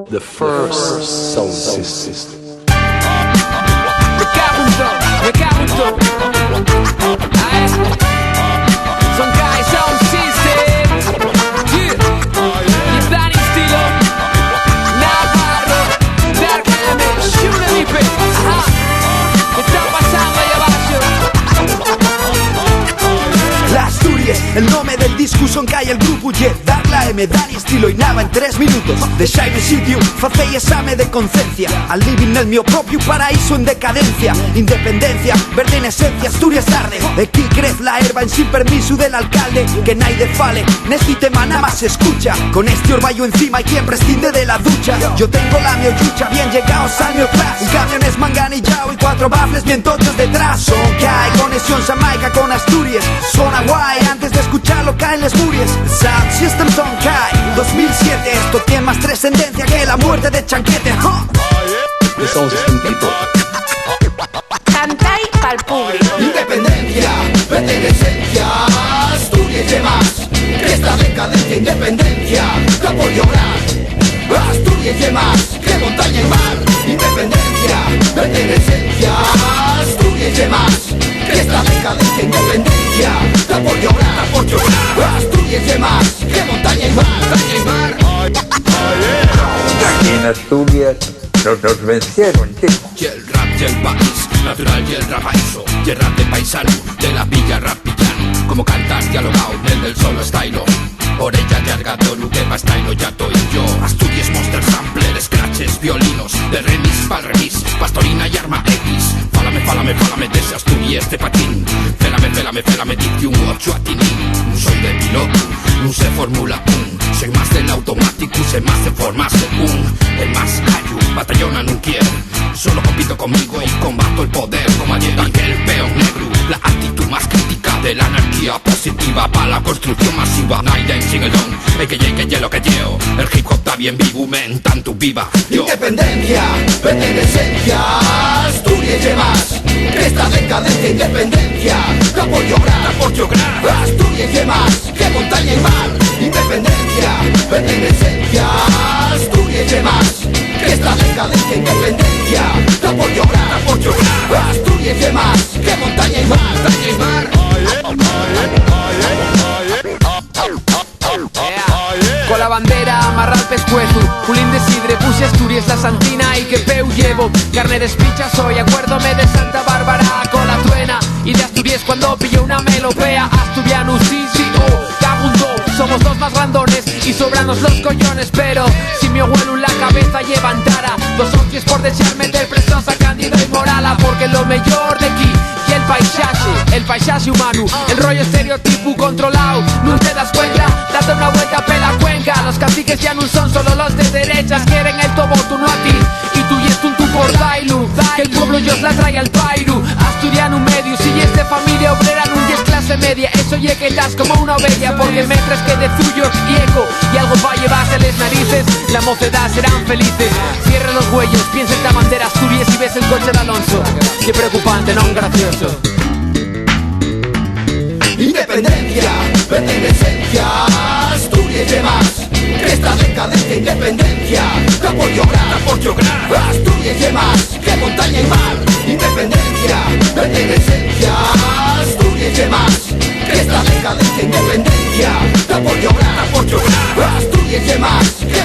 the first sound system. Me cago en todo. Son guys sound system. Yeah. Y Dani estilo Navarro, Dark M, Shuna Lipe. Ajá. ¿Qué está pasando ahí abajo? La Asturias, el nombre del disco son cae el grupo Jet, Dark la M, Dani estilo y Nava en 3 minutos. Deixai-me sitio, facei exame de conciencia. Al living nel mio propio paraíso en decadencia. Independencia, verde en esencia, Asturias arde. Aquí crece la herba en sin permiso del alcalde. Que naide fale, nesti tema nada más se escucha. Con este orvallo encima hay quien prescinde de la ducha. Yo tengo la miochucha, bien llegados al mio class. Un camión es manganillao y 4 bafles bien tochos detrás. Son que hay conexión Jamaica con Asturias. Suena guay, antes de escucharlo caen les muries. Sound System Son Kai 2007, esto tiene más trascendencia que la muerte de Chanquete. The sound system people. Cantai pa'l público. Independencia, verde de esencia, Asturias y demás. Que esta decadencia, independencia, la por llorar. Asturias y demás, que montaña y mar. Independencia, verde de esencia, Asturias y demás. Que esta decadencia, independencia, la por llorar, por llorar. Asturias y demás, que montaña y mar, montaña y mar. Aquí en Asturias nos vencieron, tío. Y el rap del país, natural y el rapaíso. Y el rap de paisano, de la villa rapillano. Como cantar dialogado, el del solo stylo. Orella llarga de Orugue pa' stylo, ya estoy yo. Asturias Monster Sampler, scratches, violinos. De remix pa'l remix, pastorina y arma X. Fálame desde Asturias de patín. Félame, dice un 8 a tinín. No soy de piloto, no sé Fórmula 1. Soy más del automático, sé más de forma según. El más gallo, batallona no quiero. Solo compito conmigo y combato el poder como ayer. Tanque el peón negro, la actitud más crítica de la anarquía positiva para la construcción masiva. Night and sing along, que lo que llevo. El hip hop está bien vivo, men, tanto viva yo. Independencia, verde de esencia, Asturias y demás. Que esta decadencia, independencia, la por llorar, Asturias y demás. Que montaña y mar, independencia, verde de esencia, Asturias y demás. Que esta decadencia, independencia, la por llorar, Asturias y demás. Que montaña y mar, montaña y mar. Con la bandera amarra al pescuezo, culín de sidre, puse Asturias la santina y que peu llevo. Carne de espicha soy, acuérdome de Santa Bárbara con la truena. Y de Asturias cuando pillo una melopea. Asturiano, sí, cabundo. Somos dos más grandones y sobranos los collones. Pero si mi abuelo en la cabeza levantara 2 hostias por desearme meter presos a Cándido y Morala. Porque lo mejor de aquí y el paisaje humano, el rollo estereotipo controlado. No te das cuenta, date una vuelta pela cuenca. Los caciques ya no son solo los de derechas, quieren el tobo, tú no a ti. Y tú y es un tú por Dailu, que el pueblo yo la trae al pairu. Asturiano medio, si es de familia obrera, no es clase media. Eso ye que estás como una oveja, porque mientras que de tuyos y eco y algo va a llevarse les narices, la mocedad serán felices. Cierra los huellos, piensa en la bandera Asturias y ves el coche de Alonso. Qué preocupante, no gracioso. Independencia, verde de esencia, Asturias y demás. Que esta decadencia, independencia, la por llorar, Asturias y demás. Que montaña y mar, independencia, verde de esencia, Asturias y demás. Que esta decadencia, independencia, la por llorar, Asturias y demás. Que